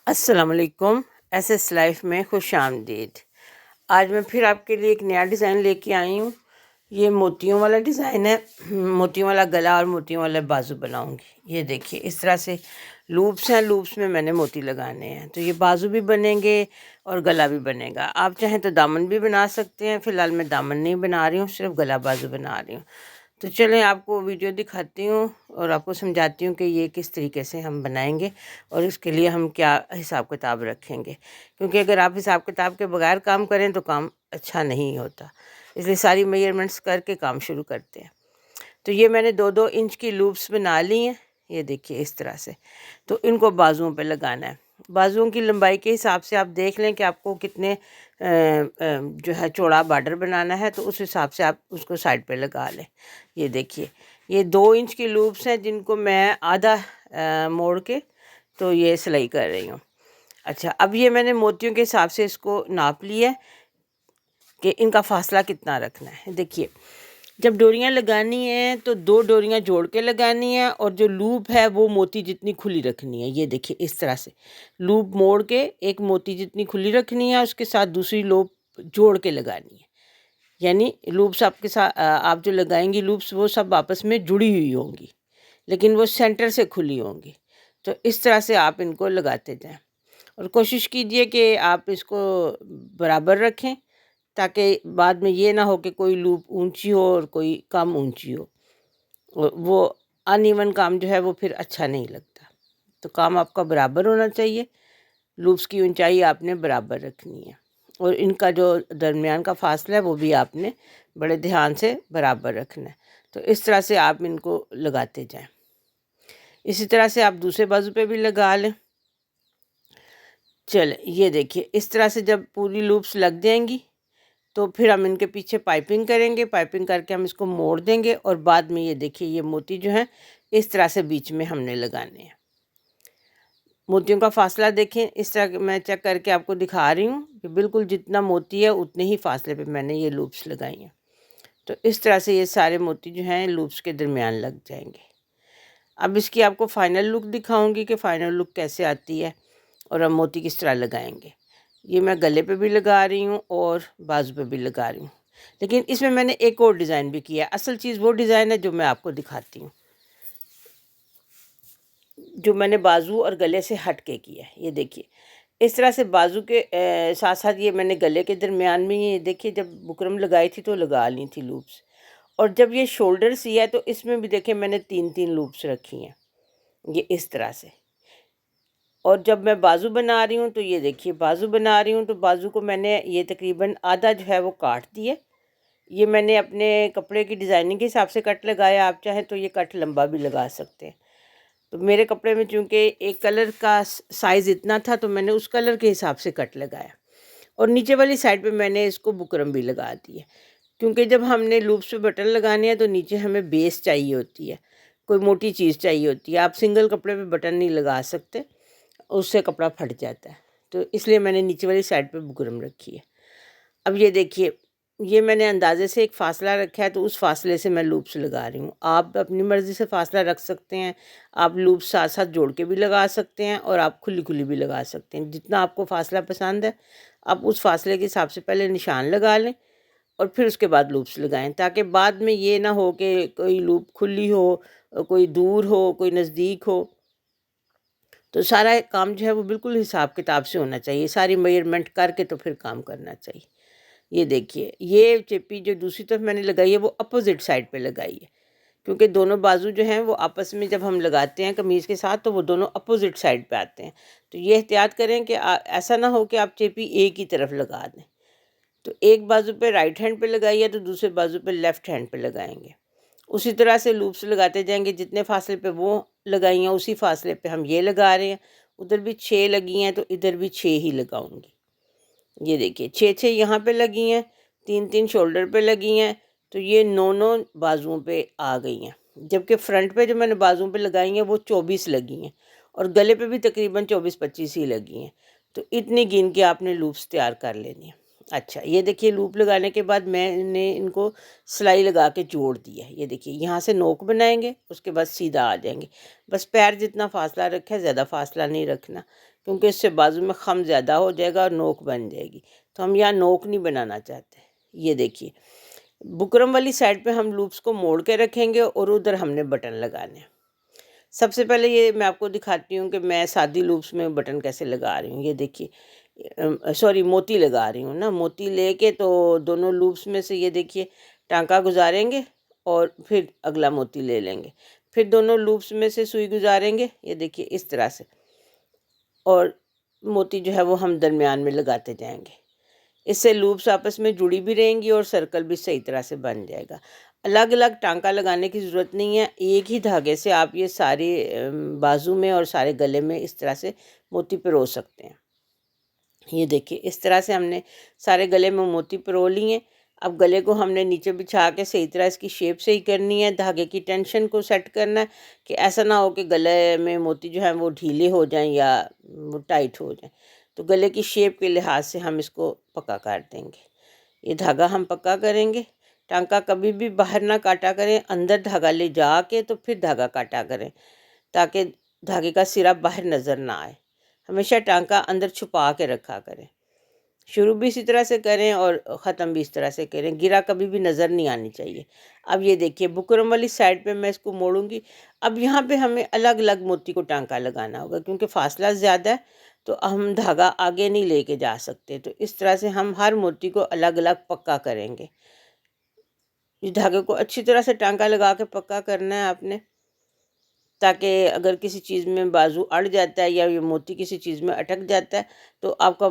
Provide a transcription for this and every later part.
अस्सलाम वालेकुम। SS life में खुश आमदीद। आज मैं फिर आपके लिए एक नया डिज़ाइन लेके आई हूँ। ये मोतियों वाला डिज़ाइन है। मोतियों वाला गला और मोतियों वाला बाजू बनाऊँगी। ये देखिए इस तरह से लूप्स हैं, लूप्स में मैंने मोती लगाने हैं, तो ये बाजू भी बनेंगे और गला भी बनेगा। आप चाहें तो दामन भी बना सकते हैं। फ़िलहाल मैं दामन नहीं बना रही हूँ, सिर्फ गला बाजू बना रही हूँ। तो चलें आपको वीडियो दिखाती हूँ और आपको समझाती हूँ कि ये किस तरीके से हम बनाएंगे और इसके लिए हम क्या हिसाब किताब रखेंगे, क्योंकि अगर आप हिसाब किताब के बगैर काम करें तो काम अच्छा नहीं होता। इसलिए सारी मेजरमेंट्स करके काम शुरू करते हैं। तो ये मैंने 2-2 इंच की लूप्स बना ली हैं। ये देखिए इस तरह से। तो इनको बाजुओं पे लगाना है। बाजुओं की लंबाई के हिसाब से आप देख लें कि आपको कितने जो है चौड़ा बॉर्डर बनाना है, तो उस हिसाब से आप उसको साइड पे लगा लें। ये देखिए ये 2 इंच की लूप्स हैं जिनको मैं आधा मोड़ के तो ये सिलाई कर रही हूँ। अच्छा, अब ये मैंने मोतियों के हिसाब से इसको नाप लिया है कि इनका फासला कितना रखना है। देखिए जब डोरियां लगानी है तो 2 डोरियां जोड़ के लगानी है और जो लूप है वो मोती जितनी खुली रखनी है। ये देखिए इस तरह से लूप मोड़ के एक मोती जितनी खुली रखनी है, उसके साथ दूसरी लूप जोड़ के लगानी है। यानी लूप्स आपके साथ आप जो लगाएंगी लूप्स वो सब आपस में जुड़ी हुई होंगी, लेकिन वो सेंटर से खुली होंगी। तो इस तरह से आप इनको लगाते जाएं और कोशिश कीजिए कि आप इसको बराबर रखें, ताकि बाद में ये ना हो कि कोई लूप ऊंची हो और कोई कम ऊंची हो। वो अनइवन काम जो है वो फिर अच्छा नहीं लगता। तो काम आपका बराबर होना चाहिए। लूप्स की ऊंचाई आपने बराबर रखनी है और इनका जो दरमियान का फासला है वो भी आपने बड़े ध्यान से बराबर रखना है। तो इस तरह से आप इनको लगाते जाएं। इसी तरह से आप दूसरे बाजू पे भी लगा लें। चले ये देखिए इस तरह से जब पूरी लूप्स लग जाएंगी तो फिर हम इनके पीछे पाइपिंग करेंगे। पाइपिंग करके हम इसको मोड़ देंगे और बाद में ये देखिए ये मोती जो हैं इस तरह से बीच में हमने लगाने हैं। मोतियों का फासला देखें, इस तरह मैं चेक करके आपको दिखा रही हूँ कि बिल्कुल जितना मोती है उतने ही फासले पे मैंने ये लूप्स लगाई हैं। तो इस तरह से ये सारे मोती जो हैं लूप्स के दरमियान लग जाएंगे। अब इसकी आपको फ़ाइनल लुक दिखाऊंगी कि फ़ाइनल लुक कैसे आती है और हम मोती किस तरह लगाएंगे। ये मैं गले पे भी लगा रही हूँ और बाजू पे भी लगा रही हूँ, लेकिन इसमें मैंने एक और डिज़ाइन भी किया है। असल चीज़ वो डिज़ाइन है जो मैं आपको दिखाती हूँ, जो मैंने बाजू और गले से हट के किया है। ये देखिए इस तरह से बाजू के साथ साथ ये मैंने गले के दरमियान में, ये देखिए जब बुकरम लगाई थी तो लगा ली थी लूप्स, और जब ये शोल्डर सिया है तो इसमें भी देखिए मैंने 3-3 लूप्स रखी हैं ये इस तरह से। और जब मैं बाजू बना रही हूँ तो ये देखिए बाजू बना रही हूँ तो बाजू को मैंने ये तकरीबन आधा जो है वो काट दिया। ये मैंने अपने कपड़े की डिज़ाइनिंग के हिसाब से कट लगाया। आप चाहें तो ये कट लंबा भी लगा सकते हैं। तो मेरे कपड़े में चूँकि एक कलर का साइज़ इतना था तो मैंने उस कलर के हिसाब से कट लगाया और नीचे वाली साइड पे मैंने इसको बुकरम भी लगा दी है, क्योंकि जब हमने लूप्स पे बटन लगाने हैं तो नीचे हमें बेस चाहिए होती है, कोई मोटी चीज़ चाहिए होती है। आप सिंगल कपड़े पे बटन नहीं लगा सकते, उससे कपड़ा फट जाता है। तो इसलिए मैंने नीचे वाली साइड पे बुकरम रखी है। अब ये देखिए ये मैंने अंदाजे से एक फ़ासला रखा है तो उस फासले से मैं लूप्स लगा रही हूँ। आप अपनी मर्ज़ी से फ़ासला रख सकते हैं। आप लूप्स साथ साथ जोड़ के भी लगा सकते हैं और आप खुली खुली भी लगा सकते हैं। जितना आपको फ़ासला पसंद है आप उस फासले के हिसाब से पहले निशान लगा लें और फिर उसके बाद लूप्स लगाएं, ताकि बाद में ये ना हो कि कोई लूप खुली हो, कोई दूर हो, कोई नज़दीक हो। तो सारा काम जो है वो बिल्कुल हिसाब किताब से होना चाहिए। सारी मेजरमेंट करके तो फिर काम करना चाहिए। ये देखिए ये चेपी जो दूसरी तरफ मैंने लगाई है वो अपोजिट साइड पे लगाई है, क्योंकि दोनों बाजू जो हैं वो आपस में जब हम लगाते हैं कमीज़ के साथ तो वो दोनों अपोजिट साइड पे आते हैं। तो ये एहतियात करें कि ऐसा ना हो कि आप चेपी एक ही तरफ लगा दें। तो एक बाजू पे राइट हैंड पे लगाइए तो दूसरे बाजू पे लेफ़्ट हैंड पे लगाएंगे। उसी तरह से लूप्स लगाते जाएंगे। जितने फासले पे वो लगाई हैं उसी फासले पे हम ये लगा रहे हैं। उधर भी 6 लगी हैं तो इधर भी 6 ही लगाऊंगी। ये देखिए 6-6 यहाँ पे लगी हैं, 3-3 शोल्डर पे लगी हैं, तो ये 9-9 बाजुओं पे आ गई हैं। जबकि फ्रंट पे जो मैंने बाजुओं पे लगाई हैं वो 24 लगी हैं और गले पे भी तकरीबन 24-25 ही लगी हैं। तो इतनी गिन के आपने लूप्स तैयार कर लेनी है। अच्छा, ये देखिए लूप लगाने के बाद मैंने इनको सिलाई लगा के जोड़ दिया है। ये देखिए यहाँ से नोक बनाएंगे, उसके बाद सीधा आ जाएंगे। बस पैर जितना फासला रखा है, ज़्यादा फासला नहीं रखना, क्योंकि इससे बाजू में खम ज़्यादा हो जाएगा और नोक बन जाएगी। तो हम यहाँ नोक नहीं बनाना चाहते। ये देखिए बुकरम वाली साइड पे हम लूप्स को मोड़ के रखेंगे और उधर हमने बटन लगाने हैं। सबसे पहले ये मैं आपको दिखाती हूँ कि मैं सादी लूप्स में बटन कैसे लगा रही हूँ। ये देखिए सॉरी मोती लगा रही हूँ ना। मोती लेके तो दोनों लूप्स में से ये देखिए टांका गुजारेंगे और फिर अगला मोती ले लेंगे, फिर दोनों लूप्स में से सुई गुजारेंगे, ये देखिए इस तरह से, और मोती जो है वो हम दरमियान में लगाते जाएंगे। इससे लूप्स आपस में जुड़ी भी रहेंगी और सर्कल भी सही तरह से बन जाएगा। अलग अलग टांका लगाने की ज़रूरत नहीं है, एक ही धागे से आप ये सारे बाजू में और सारे गले में इस तरह से मोती पिरो सकते हैं। ये देखिए इस तरह से हमने सारे गले में मोती पिरो लिए। अब गले को हमने नीचे बिछा के सही तरह इसकी शेप सही करनी है। धागे की टेंशन को सेट करना है कि ऐसा ना हो कि गले में मोती जो है वो ढीले हो जाएं या वो टाइट हो जाएं। तो गले की शेप के लिहाज से हम इसको पक्का कर देंगे। ये धागा हम पक्का करेंगे। टांका कभी भी बाहर ना काटा करें, अंदर धागा ले जा के तो फिर धागा काटा करें, ताकि धागे का सिरा बाहर नज़र ना आए। हमेशा टांका अंदर छुपा के रखा करें। शुरू भी इसी तरह से करें और ख़त्म भी इस तरह से करें, गिरा कभी भी नज़र नहीं आनी चाहिए। अब ये देखिए बुकरम वाली साइड पे मैं इसको मोड़ूंगी। अब यहाँ पे हमें अलग अलग मोती को टांका लगाना होगा, क्योंकि फासला ज़्यादा है तो हम धागा आगे नहीं लेके जा सकते। तो इस तरह से हम हर मोती को अलग अलग पक्का करेंगे। इस धागे को अच्छी तरह से टांका लगा के पक्का करना है आपने, ताकि अगर किसी चीज़ में बाजू अड़ जाता है या ये मोती किसी चीज़ में अटक जाता है तो आपका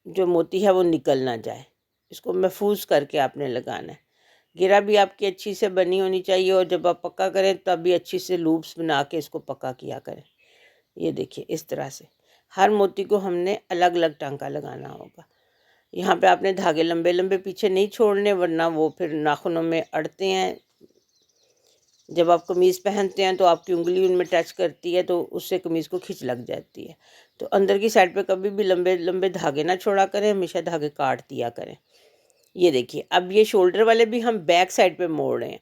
जो मोती है वो निकल ना जाए। इसको महफूज करके आपने लगाना है। घेरा भी आपकी अच्छी से बनी होनी चाहिए और जब आप पक्का करें तब भी अच्छी से लूप्स बना के इसको पक्का किया करें। ये देखिए इस तरह से हर मोती को हमने अलग अलग टांका लगाना होगा। यहाँ पे आपने धागे लंबे लंबे पीछे नहीं छोड़ने, वरना वो फिर नाखूनों में अड़ते हैं। जब आप कमीज़ पहनते हैं तो आपकी उंगली उनमें टच करती है तो उससे कमीज़ को खिंच लग जाती है। तो अंदर की साइड पे कभी भी लंबे लंबे धागे ना छोड़ा करें, हमेशा धागे काट दिया करें। ये देखिए अब ये शोल्डर वाले भी हम बैक साइड पे मोड़ रहे हैं,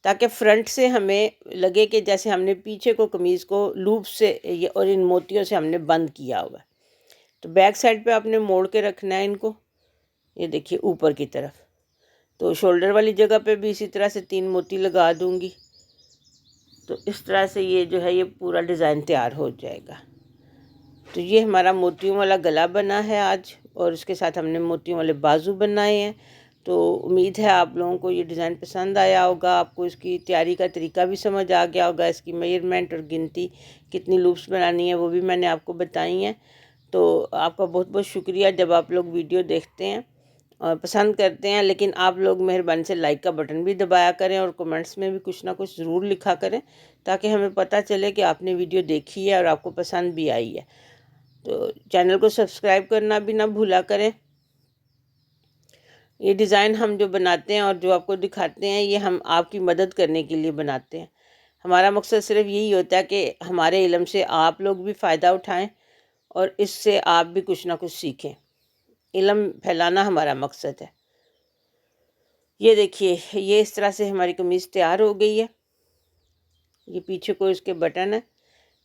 ताकि फ्रंट से हमें लगे कि जैसे हमने पीछे को कमीज़ को लूप से ये और इन मोतियों से हमने बंद किया हुआ है। तो बैक साइड पे आपने मोड़ के रखना है इनको। ये देखिए ऊपर की तरफ। तो शोल्डर वाली जगह पे भी इसी तरह से 3 मोती लगा दूंगी। तो इस तरह से ये जो है ये पूरा डिज़ाइन तैयार हो जाएगा। तो ये हमारा मोतियों वाला गला बना है आज, और इसके साथ हमने मोतियों वाले बाजू बनाए हैं। तो उम्मीद है आप लोगों को ये डिज़ाइन पसंद आया होगा, आपको इसकी तैयारी का तरीका भी समझ आ गया होगा। इसकी मेजरमेंट और गिनती कितनी लूप्स बनानी है वो भी मैंने आपको बताई हैं। तो आपका बहुत बहुत शुक्रिया जब आप लोग वीडियो देखते हैं और पसंद करते हैं। लेकिन आप लोग मेहरबानी से लाइक का बटन भी दबाया करें और कमेंट्स में भी कुछ ना कुछ ज़रूर लिखा करें, ताकि हमें पता चले कि आपने वीडियो देखी है और आपको पसंद भी आई है। तो चैनल को सब्सक्राइब करना भी ना भूला करें। ये डिज़ाइन हम जो बनाते हैं और जो आपको दिखाते हैं ये हम आपकी मदद करने के लिए बनाते हैं। हमारा मकसद सिर्फ यही होता है कि हमारे इल्म से आप लोग भी फ़ायदा उठाएं और इससे आप भी कुछ ना कुछ सीखें। इल्म फैलाना हमारा मकसद है। ये देखिए ये इस तरह से हमारी कमीज़ तैयार हो गई है। ये पीछे को इसके बटन है।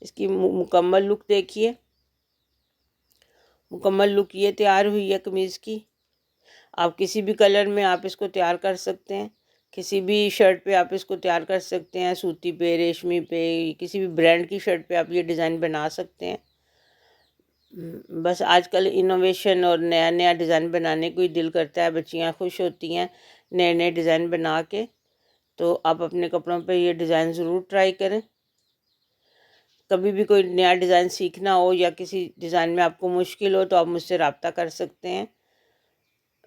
इसकी मुकम्मल लुक देखिए। मुकम्मल लुक ये तैयार हुई है कमीज़ की। आप किसी भी कलर में आप इसको तैयार कर सकते हैं। किसी भी शर्ट पे आप इसको तैयार कर सकते हैं, सूती पे, रेशमी पे, किसी भी ब्रांड की शर्ट पे आप ये डिज़ाइन बना सकते हैं। बस आजकल इनोवेशन और नया नया डिज़ाइन बनाने को ही दिल करता है। बच्चियाँ खुश होती हैं नए नए डिज़ाइन बना के। तो आप अपने कपड़ों पे ये डिज़ाइन ज़रूर ट्राई करें। कभी भी कोई नया डिज़ाइन सीखना हो या किसी डिज़ाइन में आपको मुश्किल हो तो आप मुझसे रब्ता कर सकते हैं।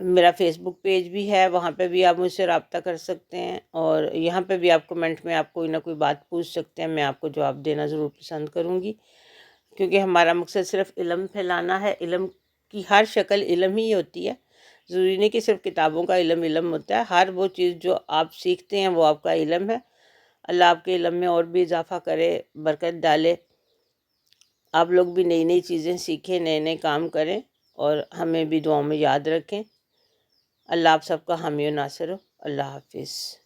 मेरा फेसबुक पेज भी है, वहाँ पे भी आप मुझसे रब्ता कर सकते हैं, और यहाँ पे भी आप कमेंट में आप कोई ना कोई बात पूछ सकते हैं। मैं आपको जवाब देना ज़रूर पसंद करूँगी, क्योंकि हमारा मकसद सिर्फ इल्म फैलाना है। इल्म की हर शक्ल इल्म ही होती है। ज़रूरी नहीं कि सिर्फ किताबों का इल्म होता है। हर वो चीज़ जो आप सीखते हैं वो आपका इल्म है। अल्लाह आपके इल्म में और भी इजाफ़ा करे, बरकत डाले। आप लोग भी नई नई चीज़ें सीखें, नए नए काम करें। और हमें भी दुआओं में याद रखें। अल्लाह आप सबका हामी और नासिर हो। अल्लाह हाफिज़।